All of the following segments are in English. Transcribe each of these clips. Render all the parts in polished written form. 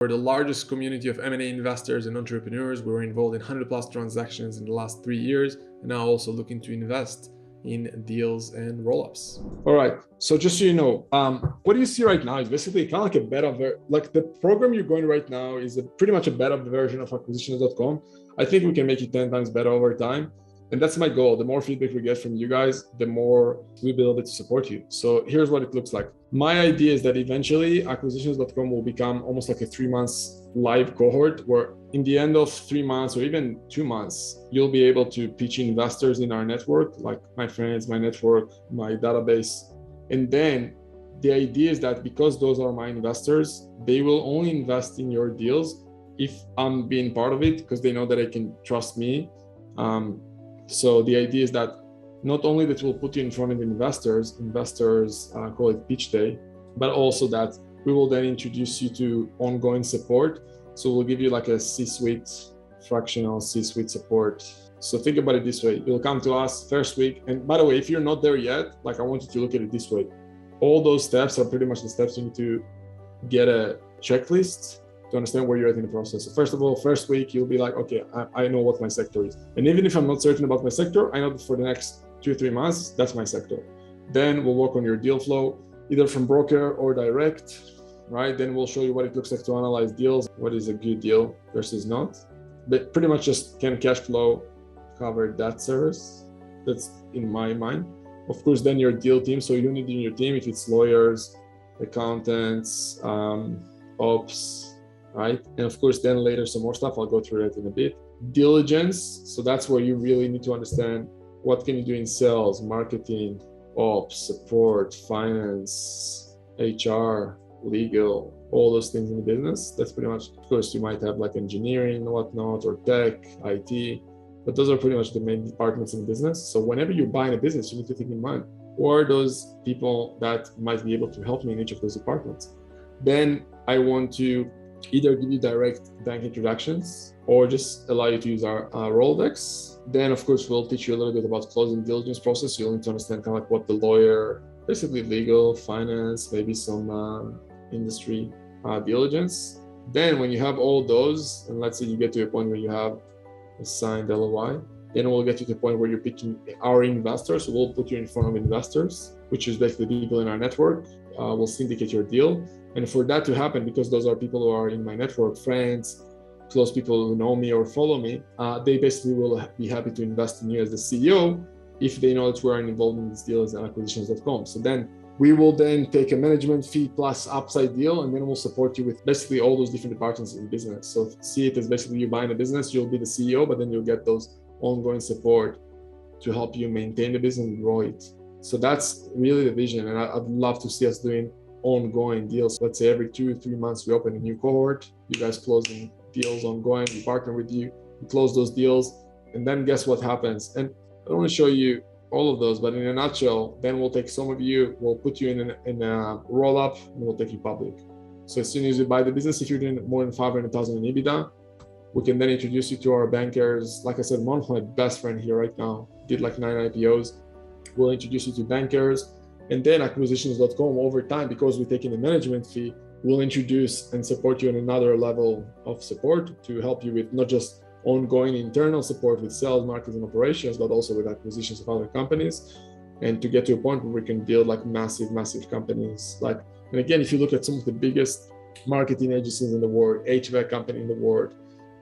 We're the largest community of M&A investors and entrepreneurs. We were involved in 100 plus transactions in the last 3 years, and now also looking to invest in deals and roll-ups. All right, so just so you know, what you see right now is basically kind of like a beta, like the program you're going right now is pretty much a beta version of acquisitions.com. I think we can make it 10 times better over time. And that's my goal. The more feedback we get from you guys, the more we'll be able to support you. So here's what it looks like. My idea is that eventually acquisitions.com will become almost like a 3 months live cohort where in the end of 3 months or even 2 months, you'll be able to pitch investors in our network, like my friends, my network, my database. And then the idea is that because those are my investors, they will only invest in your deals if I'm being part of it, because they know that they can trust me. So the idea is that not only that we'll put you in front of investors call it pitch day, but also that we will then introduce you to ongoing support. So we'll give you like a C-suite, fractional C-suite support. So think about it this way. You'll come to us first week. And by the way, if you're not there yet, like I want you to look at it this way. All those steps are pretty much the steps you need to get a checklist to understand where you're at in the process. So first of all, first week, you'll be like, okay, I know what my sector is. And even if I'm not certain about my sector, I know that for the next 2 or 3 months, that's my sector. Then we'll work on your deal flow, either from broker or direct, right? Then we'll show you what it looks like to analyze deals, what is a good deal versus not. But pretty much just can cash flow cover that service? That's in my mind. Of course, then your deal team. So you need in your team, if it's lawyers, accountants, ops, right? And of course, then later some more stuff. I'll go through that in a bit. Diligence. So that's where you really need to understand what can you do in sales, marketing, ops, support, finance, HR, legal, all those things in the business. That's pretty much, of course, you might have like engineering, whatnot, or tech, IT, but those are pretty much the main departments in business. So whenever you're buying a business, you need to think in mind, who are those people that might be able to help me in each of those departments? Then I want to either give you direct bank introductions or just allow you to use our Rolodex. Then, of course, we'll teach you a little bit about closing diligence process. You'll need to understand kind of like what the lawyer, basically legal, finance, maybe some industry diligence. Then when you have all those, and let's say you get to a point where you have a signed LOI, then we'll get you to the point where you're pitching our investors. So we'll put you in front of investors, which is basically people in our network. We'll syndicate your deal. And for that to happen, because those are people who are in my network, friends, close people who know me or follow me, they basically will be happy to invest in you as the CEO if they know that we're involved in these deals and acquisitions.com. So then we will then take a management fee plus upside deal, and then we'll support you with basically all those different departments in business. So see it as basically you buying a business, you'll be the CEO, but then you'll get those ongoing support to help you maintain the business and grow it. So that's really the vision. And I'd love to see us doing ongoing deals. Let's say every 2 or 3 months, we open a new cohort. You guys closing deals ongoing, we partner with you, we close those deals, and then guess what happens? And I don't want to show you all of those, but in a nutshell, then we'll take some of you, we'll put you in a roll up, and we'll take you public. So as soon as you buy the business, if you're doing more than 500,000 in EBITDA, we can then introduce you to our bankers. Like I said, one of my best friend here right now did like 9 IPOs. We'll introduce you to bankers, and then acquisitions.com over time, because we take in a management fee, we'll introduce and support you on another level of support to help you with not just ongoing internal support with sales, marketing, operations, but also with acquisitions of other companies, and to get to a point where we can build like massive companies. Like, and again, if you look at some of the biggest marketing agencies in the world, HVAC company in the world,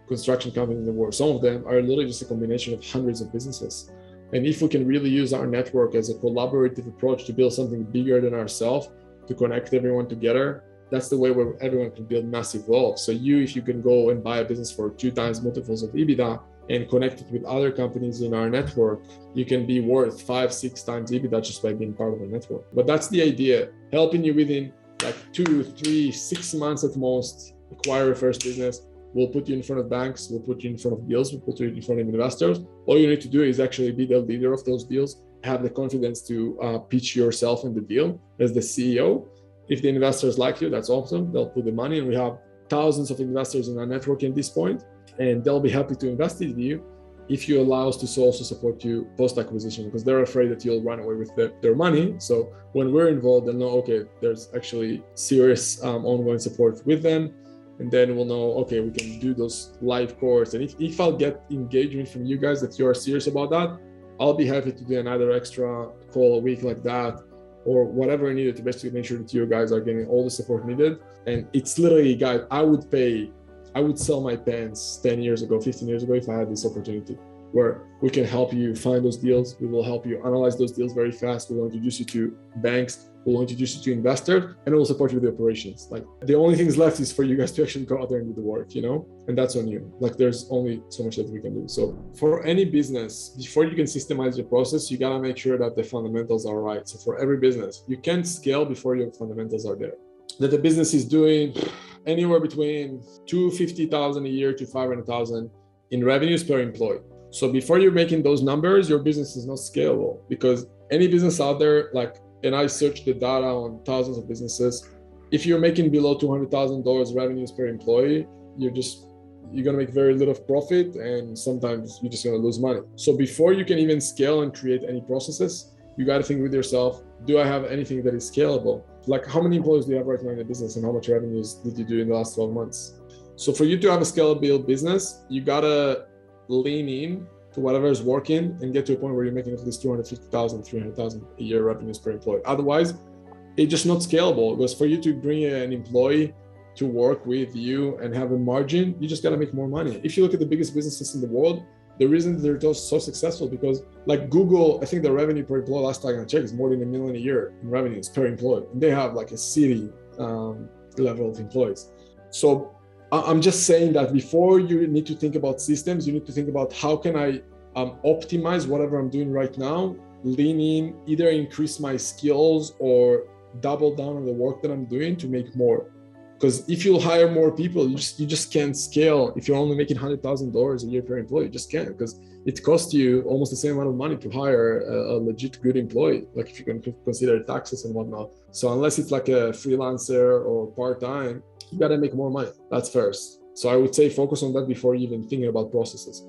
construction company in the world, some of them are literally just a combination of hundreds of businesses. And if we can really use our network as a collaborative approach to build something bigger than ourselves, to connect everyone together, that's the way where everyone can build massive wealth. So if you can go and buy a business for 2 times multiples of EBITDA and connect it with other companies in our network, you can be worth 5-6 times EBITDA just by being part of the network. But that's the idea, helping you within like 2, 3, 6 months at most, acquire a first business. We'll put you in front of banks, we'll put you in front of deals, we'll put you in front of investors. All you need to do is actually be the leader of those deals, have the confidence to pitch yourself in the deal as the CEO. If the investors like you, that's awesome. They'll put the money, and we have thousands of investors in our network at this point, and they'll be happy to invest in you if you allow us to also support you post-acquisition, because they're afraid that you'll run away with their money. So when we're involved, they'll know, okay, there's actually serious ongoing support with them. And then we'll know, okay, we can do those live course. And if I'll get engagement from you guys that you are serious about that, I'll be happy to do another extra call a week like that, or whatever needed to basically make sure that you guys are getting all the support needed. And it's literally, guys, I would sell my pants 10 years ago, 15 years ago, if I had this opportunity where we can help you find those deals. We will help you analyze those deals very fast. We will introduce you to banks. We'll introduce you to investors, and we'll support you with the operations. Like, the only things left is for you guys to actually go out there and do the work, and that's on you. Like, there's only so much that we can do. So for any business, before you can systemize your process, you gotta make sure that the fundamentals are right. So for every business, you can't scale before your fundamentals are there. That the business is doing anywhere between $250,000 a year to $500,000 in revenues per employee. So before you're making those numbers, your business is not scalable, because any business out there, and I searched the data on thousands of businesses, if you're making below $200,000 revenues per employee, you're gonna make very little profit, and sometimes you're just gonna lose money. So before you can even scale and create any processes, you gotta think with yourself, do I have anything that is scalable? Like, how many employees do you have right now in the business, and how much revenues did you do in the last 12 months? So for you to have a scalable business, you gotta lean in to whatever is working and get to a point where you're making at least 250,000, 300,000 a year revenues per employee. Otherwise, it's just not scalable, because for you to bring an employee to work with you and have a margin, you just got to make more money. If you look at the biggest businesses in the world, the reason they're so successful, because like Google, I think the revenue per employee last time I checked is more than $1 million a year in revenues per employee. And they have like a city level of employees. So I'm just saying that before you need to think about systems, you need to think about how can I optimize whatever I'm doing right now, lean in, either increase my skills or double down on the work that I'm doing to make more. Because if you hire more people, you just can't scale. If you're only making $100,000 a year per employee, you just can't, because it costs you almost the same amount of money to hire a legit good employee, like if you can consider taxes and whatnot. So unless it's like a freelancer or part-time, you gotta make more money. That's first. So I would say focus on that before even thinking about processes.